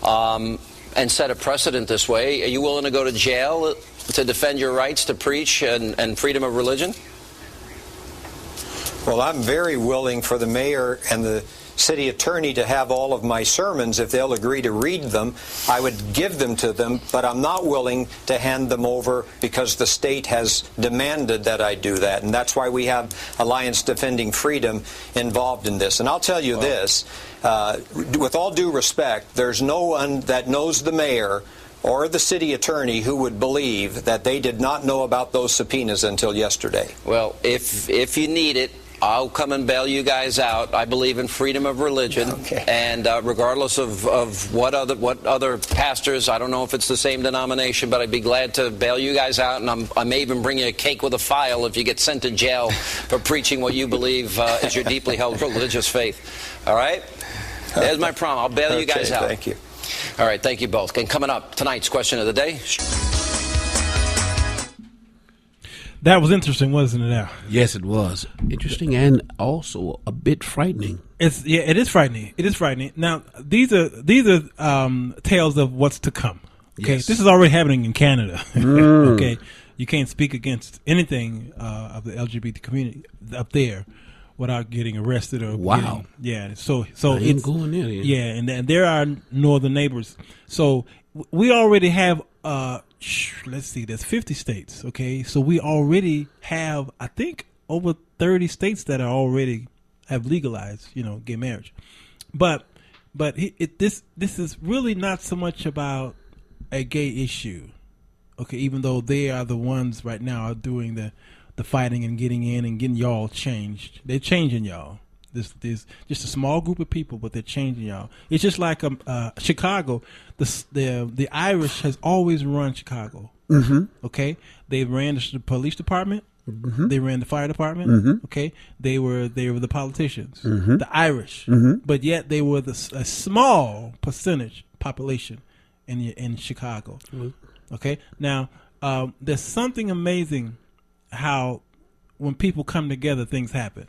and set a precedent this way. Are you willing to go to jail to defend your rights to preach and freedom of religion? Well, I'm very willing for the mayor and the city attorney to have all of my sermons. If they'll agree to read them, I would give them to them, but I'm not willing to hand them over because the state has demanded that I do that. And that's why we have Alliance Defending Freedom involved in this. And I'll tell you this, with all due respect, there's no one that knows the mayor or the city attorney who would believe that they did not know about those subpoenas until yesterday. Well, if you need it, I'll come and bail you guys out. I believe in freedom of religion, and regardless of what other pastors, I don't know if it's the same denomination, but I'd be glad to bail you guys out, and I may even bring you a cake with a file if you get sent to jail for preaching what you believe is your deeply held religious faith. All right? There's my promise. I'll bail you guys out. Thank you. All right, thank you both. And coming up, tonight's question of the day. That was interesting, wasn't it, Al? Yes, it was. Interesting and also a bit frightening. It is frightening. It is frightening. Now, these are tales of what's to come. Okay, Yes. This is already happening in Canada. Okay, you can't speak against anything of the LGBT community up there without getting arrested or Wow. So I ain't it's going there. yeah, and there are northern neighbors. So we already have let's see, there's 50 states. Okay, so we already have, I think, over 30 states that are already have legalized, gay marriage. But this is really not so much about a gay issue. Okay, even though they are the ones right now are doing the fighting and getting in and getting y'all changed. They're changing y'all. There's just a small group of people, but they're changing y'all. It's just like Chicago. The Irish has always run Chicago. Mm-hmm. Okay, they ran the police department. Mm-hmm. They ran the fire department. Mm-hmm. Okay, they were the politicians, Mm-hmm. the Irish. Mm-hmm. But yet they were a small percentage population in Chicago. Mm-hmm. Okay, now there's something amazing how when people come together, things happen,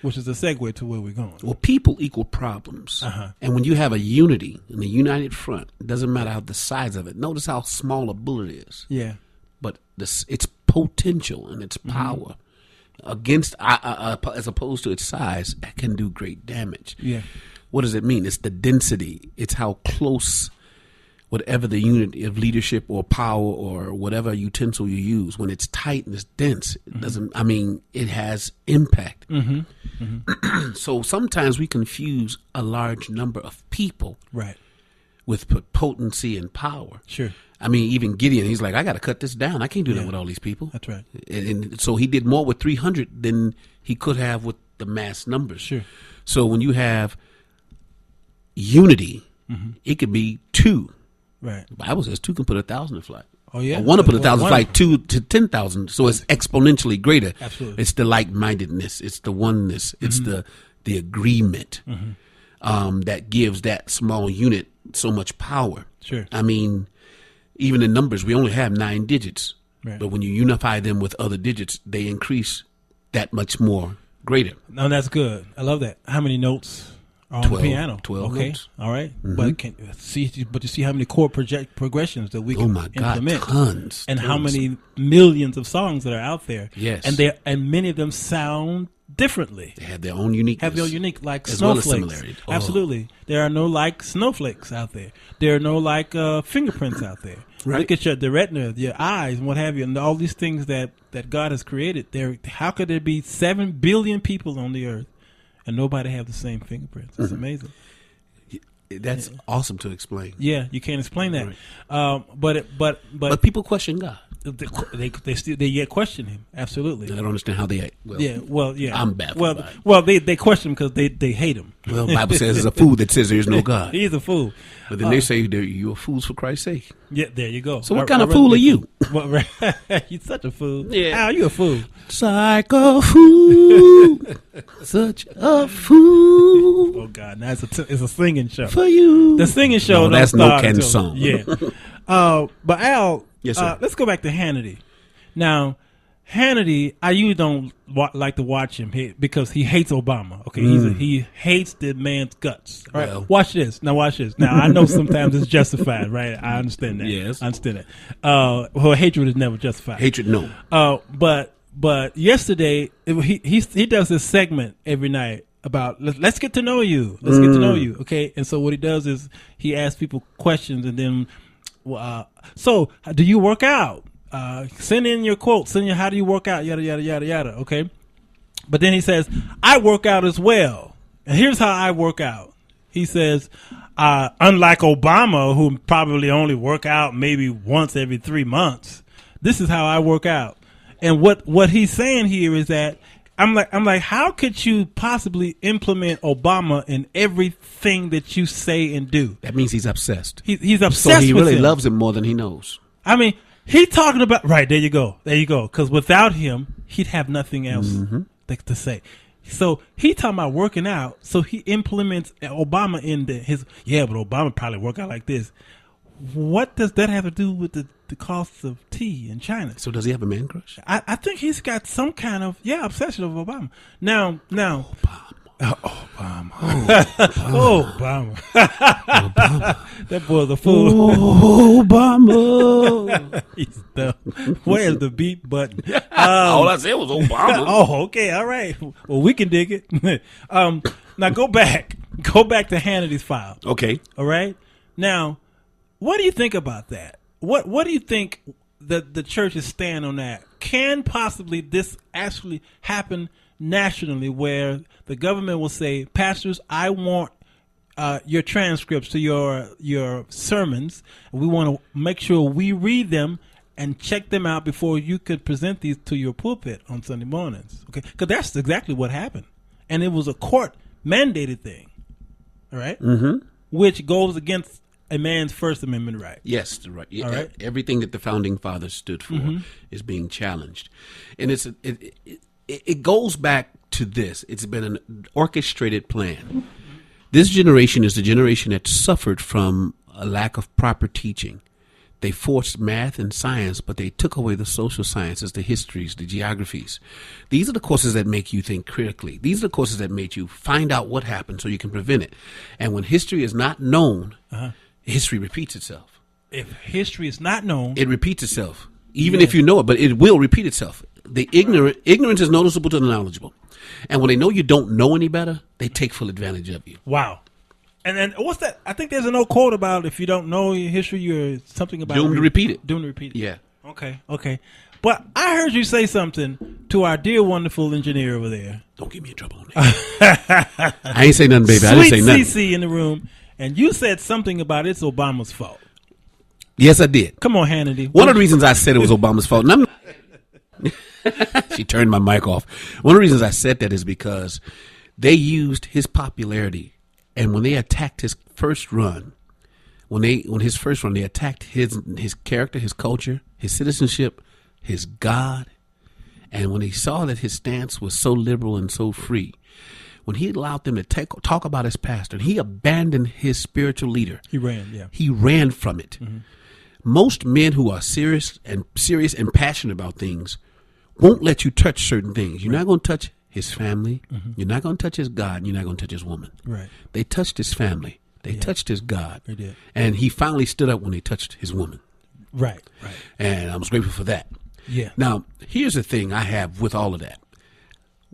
which is a segue to where we're going. Well, people equal problems. Uh-huh. And when you have a unity and a united front, it doesn't matter how the size of it. Notice how small a bullet is. Yeah. But its potential and its power against, as opposed to its size, can do great damage. Yeah. What does it mean? It's the density. It's how close whatever the unit of leadership or power or whatever utensil you use, when it's tight and it's dense, it doesn't, it has impact. Mm-hmm. Mm-hmm. So sometimes we confuse a large number of people Right. with potency and power. Sure. Even Gideon, he's like, I got to cut this down. I can't do that with all these people. That's right. And so he did more with 300 than he could have with the mass numbers. Sure. So when you have unity, it could be two. Right. The Bible says two can put 1,000 to flight. Oh, yeah. Or one to put 1,000 to One. flight, 2 to 10,000. So it's exponentially greater. Absolutely. It's the like-mindedness. It's the oneness. It's the agreement that gives that small unit so much power. Sure. Even in numbers, we only have 9 digits. Right. But when you unify them with other digits, they increase that much more greater. No, that's good. I love that. How many notes are on 12, the piano? 12 okay. notes. All right. But you see how many chord progressions that we can Oh my God, implement, tons. and how many millions of songs that are out there. Yes. And many of them sound differently. They have their own uniqueness. Have their unique, like as well as snowflakes. similarity. Oh. Absolutely. There are no like snowflakes out there. There are no like fingerprints out there. Right. Look at the retina, your eyes, and what have you, and all these things that God has created. How could there be 7 billion people on the earth and nobody have the same fingerprints? It's amazing. That's awesome to explain. Yeah, you can't explain that. Right. But people question God. they still yet question him. Absolutely. I don't understand how they act. I'm baffled by it. Well, they question him because they hate him. Well, the Bible says there's a fool that says there's no God. He's a fool. But then they say you're fools for Christ's sake. Yeah, there you go. So what kind of fool are you? You're such a fool. Yeah. How you a fool? Psycho fool. Such a fool. Oh God, now it's a singing show. For you. The singing show. No, that's no Ken song. Yeah. But Al, yes, sir. Let's go back to Hannity. Now, Hannity, I usually don't like to watch him because he hates Obama. Okay, he hates the man's guts. All right, Well. watch this. Now watch this. Now I know sometimes it's justified, right? I understand that. Yes. I understand that. Well, hatred is never justified. Hatred, no. But yesterday he does this segment every night about let's get to know you. Let's get to know you. Okay, and so what he does is he asks people questions, and then so do you work out? Send in your quotes. Send in how do you work out? Yada yada yada yada. Okay, but then he says I work out as well, and here's how I work out. He says, unlike Obama, who probably only work out maybe once every 3 months, this is how I work out. And what he's saying here is that I'm like, how could you possibly implement Obama in everything that you say and do? That means he's obsessed. He's obsessed. So he with really him. loves him more than he knows. I mean, he's talking about right there. You go. Because without him, he'd have nothing else to say. So he talking about working out. So he implements Obama in his. Yeah, but Obama probably work out like this. What does that have to do with the cost of tea in China? So does he have a man crush? I think he's got some kind of obsession with Obama. Now Obama. That boy's a fool. Obama. He's dumb. Where's the beat button? All I said was Obama. Oh, okay, all right. Well, we can dig it. Now go back to Hannity's file. Okay. All right. Now, what do you think about that? What do you think that the church's stand on that? Can possibly this actually happen nationally, where the government will say, pastors, I want your transcripts to your sermons. We want to make sure we read them and check them out before you could present these to your pulpit on Sunday mornings. Okay, because that's exactly what happened, and it was a court mandated thing. All right, which goes against a man's First Amendment right. Yes, right. All right. Everything that the founding fathers stood for is being challenged, and it goes back to this. It's been an orchestrated plan. This generation is the generation that suffered from a lack of proper teaching. They forced math and science, but they took away the social sciences, the histories, the geographies. These are the courses that make you think critically. These are the courses that make you find out what happened so you can prevent it. And when history is not known, history repeats itself. If history is not known, it repeats itself. Even if you know it, but it will repeat itself. The ignorance is noticeable to the knowledgeable. And when they know you don't know any better, they take full advantage of you. Wow. And then what's that? I think there's an old quote about if you don't know your history, you're something about doomed to repeat it. Doomed to repeat it. Yeah. Okay. But I heard you say something to our dear, wonderful engineer over there. Don't get me in trouble on that. I ain't say nothing, baby. I didn't say nothing. Sweet CC in the room, and you said something about it's Obama's fault. Yes, I did. Come on, Hannity. One of the reasons I said it was Obama's fault, and she turned my mic off. One of the reasons I said that is because they used his popularity, and when they attacked his first run, they attacked his character, his culture, his citizenship, his God, and when he saw that his stance was so liberal and so free, when he allowed them to talk about his pastor, he abandoned his spiritual leader. He ran, yeah. He ran from it. Mm-hmm. Most men who are serious and passionate about things won't let you touch certain things. You're not going to touch his family. Mm-hmm. You're not going to touch his God. And you're not going to touch his woman. Right. They touched his family. They touched his God. They did. And he finally stood up when they touched his woman. Right. And I was grateful for that. Yeah. Now, here's the thing I have with all of that.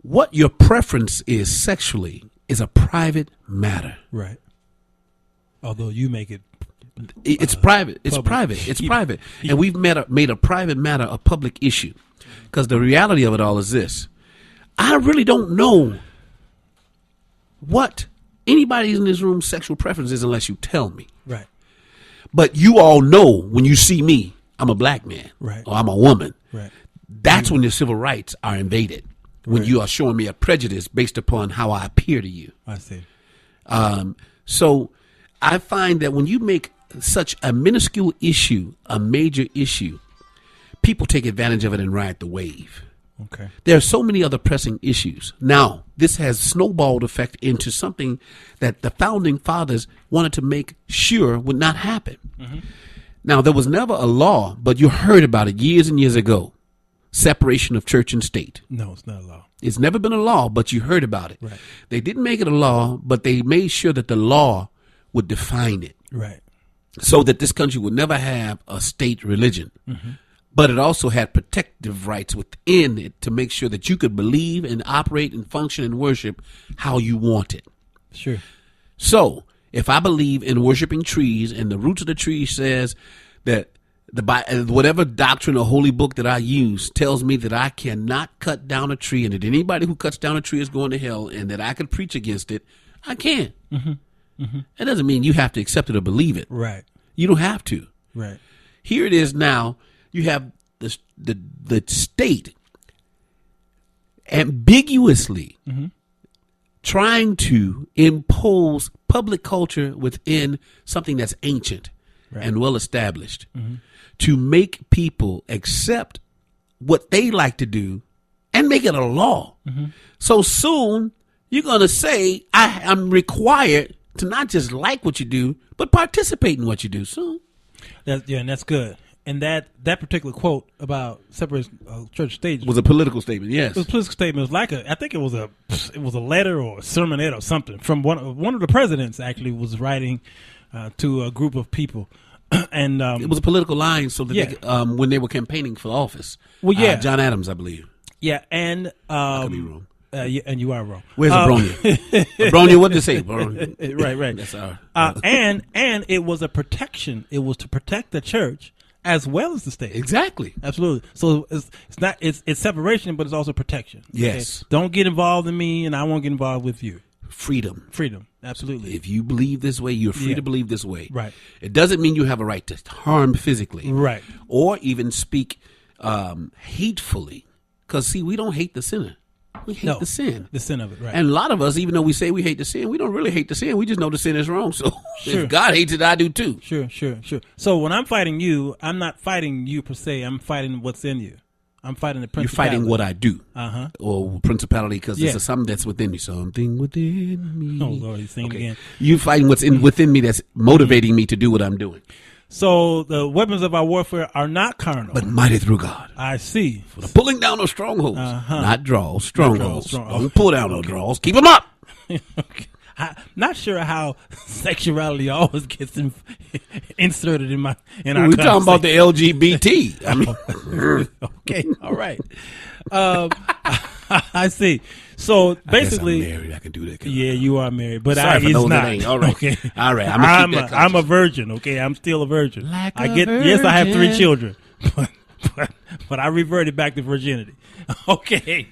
What your preference is sexually is a private matter. Right. Although you make it. It's private. It's public. private. It's private. And we've made a private matter a public issue. Because the reality of it all is this. I really don't know what anybody in this room's sexual preference is unless you tell me. Right. But you all know when you see me, I'm a black man. Right. Or I'm a woman. Right. That's when your civil rights are invaded. When you are showing me a prejudice based upon how I appear to you. I see. So I find that when you make such a minuscule issue a major issue, people take advantage of it and ride the wave. Okay. There are so many other pressing issues. Now, this has snowballed effect into something that the founding fathers wanted to make sure would not happen. Mm-hmm. Now, there was never a law, but you heard about it years and years ago. separation of church and state. No, it's not a law. It's never been a law, but you heard about it. Right. They didn't make it a law, but they made sure that the law would define it. Right. So that this country would never have a state religion. Mm-hmm. But it also had protective rights within it to make sure that you could believe and operate and function and worship how you want it. Sure. So if I believe in worshiping trees and the roots of the tree says that whatever doctrine or holy book that I use tells me that I cannot cut down a tree and that anybody who cuts down a tree is going to hell and that I can preach against it, I can. Mm-hmm. Mm-hmm. That doesn't mean you have to accept it or believe it. Right. You don't have to. Right. Here it is now. You have the state ambiguously trying to impose public culture within something that's ancient and well established to make people accept what they like to do and make it a law. So soon you're going to say, I'm required to not just like what you do, but participate in what you do soon. And that's good. And that particular quote about separation of church state was a political statement. Yes, it was a political statement. It was like I think it was a letter or a sermonette or something from one of the presidents. Actually, was writing to a group of people, and it was a political line. So that they, when they were campaigning for office, John Adams, I believe. Yeah, and I could be wrong. And you are wrong. Where's Abronia? Abronia, what did they say? Right. That's our. And it was a protection. It was to protect the church as well as the state. Exactly. Absolutely. So it's separation, but it's also protection. Yes. Okay? Don't get involved in me, and I won't get involved with you. Freedom. Absolutely. If you believe this way, you're free to believe this way. Right. It doesn't mean you have a right to harm physically. Right. Or even speak hatefully. Because, see, we don't hate the sinner. We hate the sin. The sin of it, right. And a lot of us, even though we say we hate the sin, we don't really hate the sin. We just know the sin is wrong. So if God hates it, I do too. Sure. So when I'm fighting you, I'm not fighting you per se. I'm fighting what's in you. I'm fighting the principality. You're fighting what I do. Or principality, because there's something that's within me. Something within me. Oh, Lord, he's saying it again. You're fighting what's within me that's motivating me to do what I'm doing. So the weapons of our warfare are not carnal, but mighty through God. I see. For the pulling down of strongholds, not draws, strongholds. Don't pull down no draws. Keep them up. Okay. I'm not sure how sexuality always gets inserted in our. We're talking about the LGBT. I mean, okay, all right. I see. So basically, I guess I'm married. I can do that. Yeah, you are married, but sorry he's for those not. That ain't. All right, okay. All right. I'm a virgin. Okay, I'm still a virgin. Like Yes, I have 3 children, but I reverted back to virginity. Okay,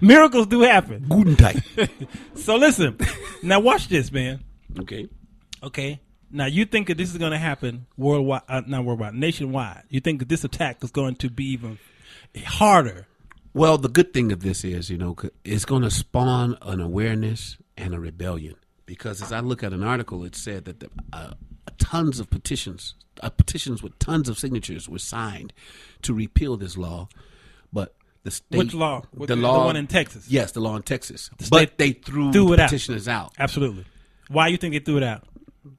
miracles do happen. Guten Tag. So listen, now watch this, man. Okay. Now you think that this is going to happen worldwide, not worldwide, nationwide. You think that this attack is going to be even harder? Well, the good thing of this is, it's going to spawn an awareness and a rebellion. Because as I look at an article, it said that tons of petitions with tons of signatures were signed to repeal this law. But the state... Which law? The law, the one in Texas? Yes, the law in Texas. But they threw it petitioners out. Absolutely. Why do you think they threw it out?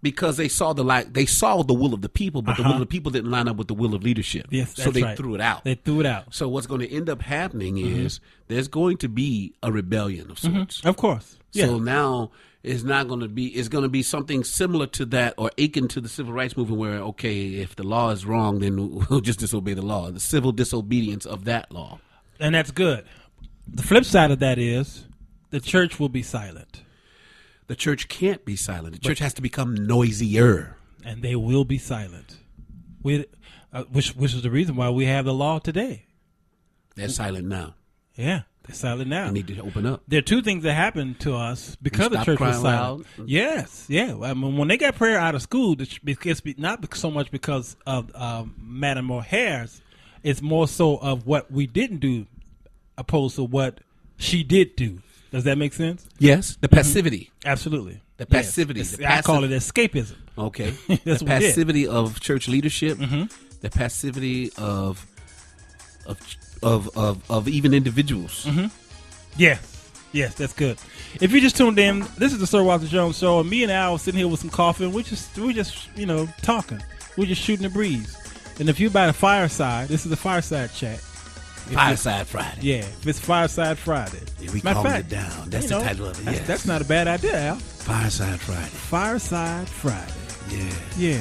Because they saw the will of the people, but the will of the people didn't line up with the will of leadership. Yes, so they threw it out. They threw it out. So what's going to end up happening is there's going to be a rebellion of sorts. Of course. Yeah. So now it's not going to be. It's going to be something similar to that, or akin to the civil rights movement, where if the law is wrong, then we'll just disobey the law. The civil disobedience of that law, and that's good. The flip side of that is the church will be silent. The church can't be silent. The church has to become noisier. And they will be silent. Which is the reason why we have the law today. They're silent now. Yeah, they're silent now. They need to open up. There are 2 things that happened to us because the church was silent. Loud. Yes, yeah. I mean, when they got prayer out of school, it's not so much because of Madam O'Hare's. It's more so of what we didn't do opposed to what she did do. Does that make sense? Yes. The passivity. Absolutely. The passivity. Yes. I call it escapism. Okay. That's the passivity of church leadership. The passivity of even individuals. Yes, that's good. If you just tuned in, this is the Sir Walter Jones Show, and me and Al sitting here with some coffee, and we're just talking. We're just shooting the breeze. And if you're by the fireside, this is the fireside chat. Fireside Friday. Yeah, if it's Fireside Friday. Yeah, we Matter of calling fact, it down. That's you the know, title of it. Yes. That's not a bad idea, Al. Fireside Friday. Fireside Friday. Yeah. Yeah.